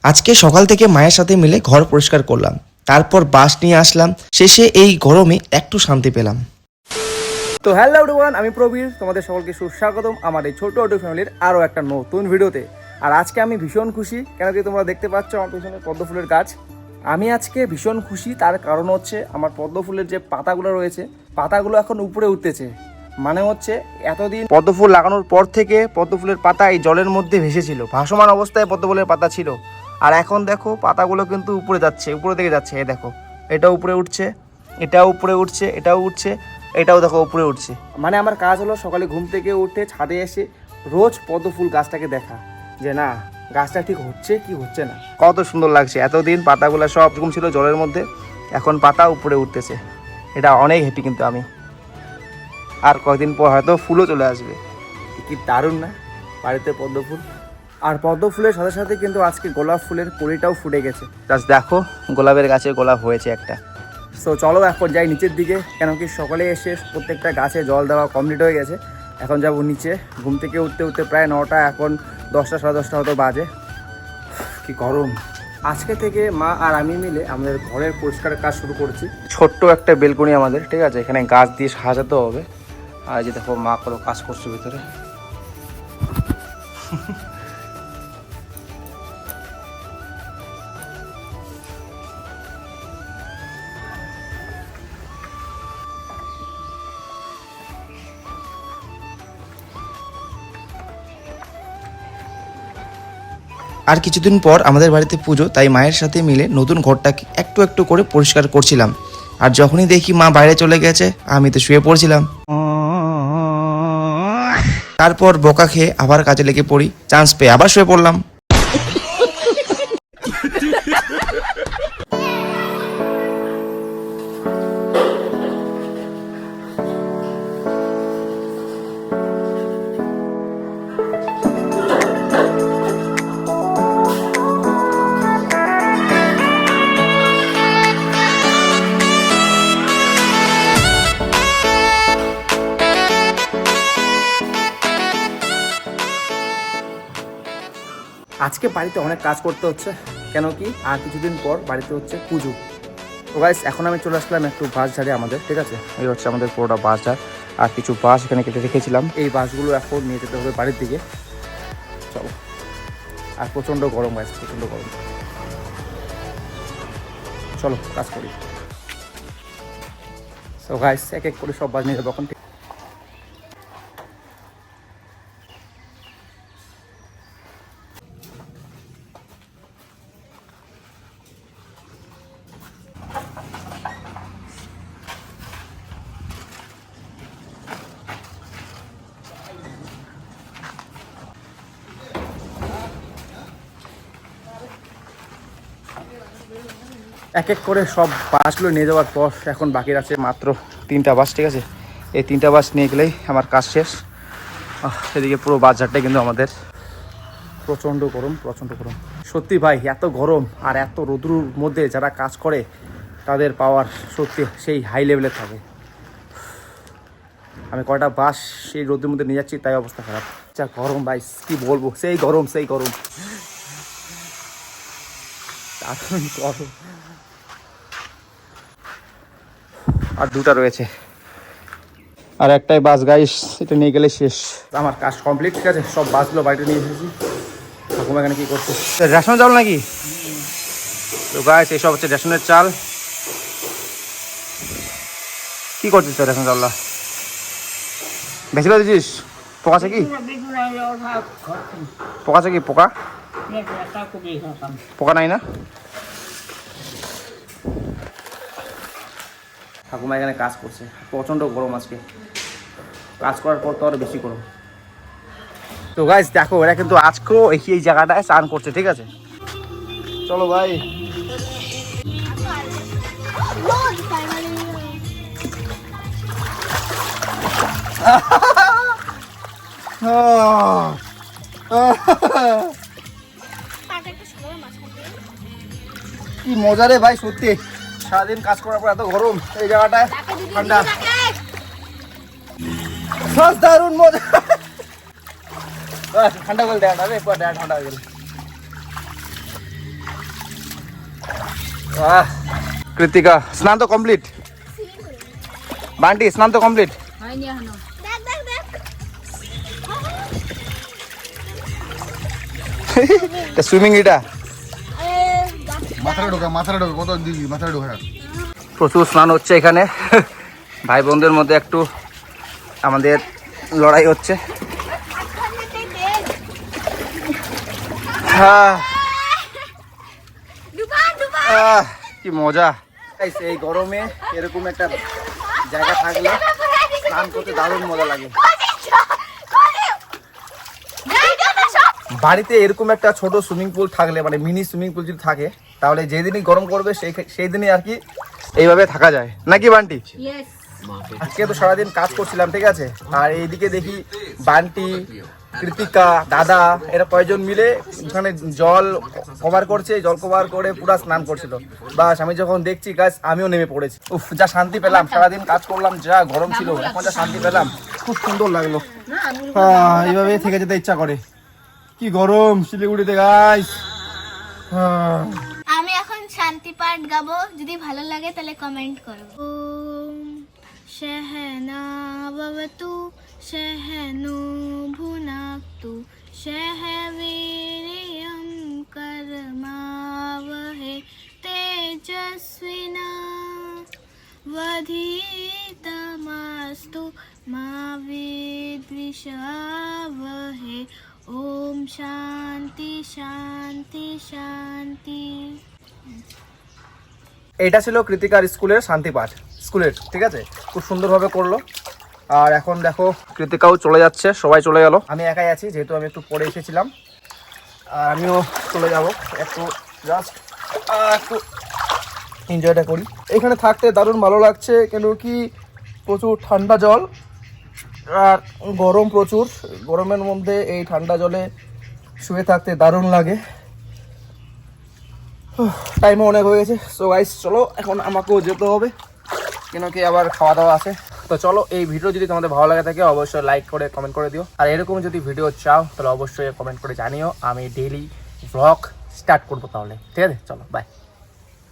আজকে সকাল থেকে মায়ের সাথে মিলে ঘর পরিষ্কার করলাম, তারপর বাস নিয়ে আসলাম। শেষে এই গরমে একটু শান্তি পেলাম। তো হ্যালো এভরিওয়ান, আমি প্রবীর, তোমাদের সকলকে সুস্বাগতম আমার এই ছোট অটো ফ্যামিলির আরও একটা নতুন ভিডিওতে। আর আজকে আমি ভীষণ খুশি, কেন কি তোমরা দেখতে পাচ্ছ আমার পিছনে পদ্ম ফুলের গাছ। আমি আজকে ভীষণ খুশি, তার কারণ হচ্ছে আমার পদ্ম ফুলের যে পাতাগুলো রয়েছে, পাতাগুলো এখন উপরে উঠতেছে। মানে হচ্ছে এতদিন পদ্ম ফুল লাগানোর পর থেকে পদ্ম ফুলের পাতা এই জলের মধ্যে ভেসেছিল, ভাসমান অবস্থায় পদ্ম ফুলের পাতা ছিল। আর এখন দেখো পাতাগুলো কিন্তু উপরে যাচ্ছে, উপরে দিকে যাচ্ছে। এই দেখো, এটাও উপরে উঠছে, এটাও উপরে উঠছে, এটাও উঠছে, এটাও দেখো উপরে উঠছে। মানে আমার কাজ হলো সকালে ঘুম থেকে উঠে ছাদে এসে রোজ পদ্ম ফুল গাছটাকে দেখা, যে না গাছটা ঠিক হচ্ছে কি হচ্ছে না। কত সুন্দর লাগছে, এতদিন পাতাগুলো সব রকম ছিল জলের মধ্যে, এখন পাতা উপরে উঠতেছে। এটা অনেক হ্যাপি কিন্তু আমি। আর কয়েকদিন পর হয়তো ফুলও চলে আসবে। কি দারুণ না বাড়িতে পদ্ম ফুল। আর পদ্ম ফুলের সাথে সাথে কিন্তু আজকে গোলাপ ফুলের কলিটাও ফুটে গেছে। জাস্ট দেখো, গোলাপের গাছে গোলাপ হয়েছে একটা। সো চলো এখন যাই নিচের দিকে, কেন কি সকালে এসে প্রত্যেকটা গাছে জল দেওয়া কমপ্লিট হয়ে গেছে। এখন যাব নিচে। ঘুম থেকে উঠতে উঠতে প্রায় 9টা, এখন 10টা সাড়ে 10টা হয়তো বাজে। কি গরম। আজকে থেকে মা আর আমি মিলে আমাদের ঘরের পরিষ্কারের কাজ শুরু করেছি। ছোট্ট একটা বেলকনি আমাদের, ঠিক আছে, এখানে গাছ দিয়ে সাজাতে হবে। আর যে দেখো মা কোনো কাজ করছে ভিতরে। আর কিছুদিন পর আমাদের বাড়িতে পুজো, তাই মায়ের সাথে মিলে নতুন ঘরটাকে একটু একটু করে পরিষ্কার করছিলাম। আর যখনই দেখি মা বাইরে চলে গেছে, আমি তো শুয়ে পড়ছিলাম। তারপর বকা খেয়ে আবার কাজে লেগে পড়ি, চান্স পেয়ে আবার শুয়ে পড়লাম। আজকে বাড়িতে অনেক কাজ করতে হচ্ছে, কেন কি আর কিছুদিন পর বাড়িতে হচ্ছে পুজো। তো গাইস এখন আমি চলে আসলাম একটু বাঁশ ঝাড়ে আমাদের, ঠিক আছে। এই হচ্ছে আমাদের পুরোটা বাঁশ ঝাড়, আর কিছু বাঁশ এখানে কেটে রেখেছিলাম। এই বাঁশগুলো এখন নিয়ে যেতে হবে বাড়ির দিকে। চলো। আর প্রচণ্ড গরম গাইস, প্রচণ্ড গরম। চলো কাজ করি। তো গাইস এক এক করে সব বাঁশ নিয়ে যাবো এখন। এক এক করে সব বাসগুলো নিয়ে যাওয়ার পর এখন বাকি আছে মাত্র 3টা বাস, ঠিক আছে। এই 3টা বাস নিয়ে গেলেই আমার কাজ শেষ। এদিকে পুরো বাজারটাই কিন্তু আমাদের। প্রচণ্ড গরম, প্রচণ্ড গরম সত্যি ভাই। এত গরম আর এত রোদ্রুর মধ্যে যারা কাজ করে তাদের পাওয়ার সত্যি সেই হাই লেভেলে থাকে। আমি কয়টা বাস সেই রোদ্রের মধ্যে নিয়ে যাচ্ছি, তাই অবস্থা খারাপ। যা গরম ভাই, কি বলবো, সেই গরম সেই গরম গরম। আর 2টা রয়েছে, আর একটাই বাস গাইস, এটা নিয়ে গেলে শেষ। আমার কাজ কমপ্লিট, ঠিক আছে। সব বাসগুলো বাড়িতে নিয়ে এসেছি। ঠাকুমা এখানে কি করছে? রেশন চাল নাকি? তো গাইস এইসব হচ্ছে রেশনের চাল। কি করছিস তো রেশন চালটা? বেশি করে দিচ্ছিস? পোকা আছে কি? পোকা আছে কি? পোকা পোকা নাই না? ঠাকুমা এখানে কাজ করছে। প্রচণ্ড গরম আজকে, কাজ করার পর তো আরো বেশি গরম। তো গাইস দেখো, এরা কিন্তু আজকেও এই জায়গাটায় স্নান করছে, ঠিক আছে। চলো ভাই। কি মজা রে ভাই, সত্যি সারাদিন কাজ করার পর এত গরম, এই জায়গাটায় ঠান্ডা, দারুণ মজা। ঠান্ডা করে দেখা ঠান্ডা হয়ে গেল। কৃতিকা স্নান তো কমপ্লিট, বান্টি স্নান তো কমপ্লিট। হয়নি এখনো। এটা সুইমিং, এটা মাথাটা ঢোকা কত দিবি, মাথাটা ঢোকা। প্রচুর স্নান হচ্ছে এখানে। ভাই বোনদের মধ্যে একটু আমাদের লড়াই হচ্ছে। কি মজা! এই গরমে এরকম একটা জায়গা থাকলে স্নান করতে দারুণ মজা লাগে। বাড়িতে এরকম একটা ছোট সুইমিং পুল থাকলে, মানে মিনি সুইমিং পুল যদি থাকে, তাহলে যেদিনই গরম করবে সেই দিনই আর কি এইভাবে থাকা যায় নাকি বান্টি? ইয়েস। আজকে তো সারাদিন কাজ করছিলাম, ঠিক আছে, আর এইদিকে দেখি বান্টি, কৃতিকা, দাদা এরা কয়েকজন মিলে ওখানে জল কভার করছে, জল কভার করে পুরা স্নান করছিল। বাস আমি যখন দেখছি গাছ আমিও নেমে পড়েছি। উফ, যা শান্তি পেলাম, সারাদিন কাজ করলাম, যা গরম ছিল, এখন যা শান্তি পেলাম, খুব সুন্দর লাগলো। এইভাবে থেকে যেতে ইচ্ছা করে। কি গরম শিলিগুড়িতে গাইস। আমি এখন শান্তি পাঠ গাবো, যদি ভালো লাগে তাহলে কমেন্ট করো। ওম শহনা ভবতু শহনু ভুনাক্তু শহবীর্যং করমাবহে তেজস্বিনা वधीतमस्तु मा विद्विषावहे। ओम शांति शांति शांति। এটা ছিল কৃতিকার স্কুলের শান্তি পাঠ, স্কুলের, ঠিক আছে, খুব সুন্দরভাবে করলো। আর এখন দেখো কৃতিকাও চলে যাচ্ছে, সবাই চলে গেল, আমি একাই আছি, যেহেতু আমি একটু পরে এসেছিলাম। আর আমিও চলে যাব, একটু জাস্ট একটু এনজয়টা করি। এখানে থাকতে দারুণ ভালো লাগছে, কেন কি প্রচুর ঠান্ডা জল আর গরম প্রচুর। গরমের মধ্যে এই ঠান্ডা জলে শুয়ে থাকতে দারুণ লাগে। টাইমও অনেক হয়ে গেছে। সো গাইস চলো, এখন আমাকেও যেতে হবে, কেন কি আবার খাওয়া দাওয়া আছে। তো চলো, এই ভিডিও যদি তোমাদের ভালো লাগে থাকে অবশ্যই লাইক করে কমেন্ট করে দিও। আর এরকম যদি ভিডিও চাও তাহলে অবশ্যই কমেন্ট করে জানিও, আমি ডেইলি ব্লগ স্টার্ট করবো তাহলে, ঠিক আছে? চলো বাই।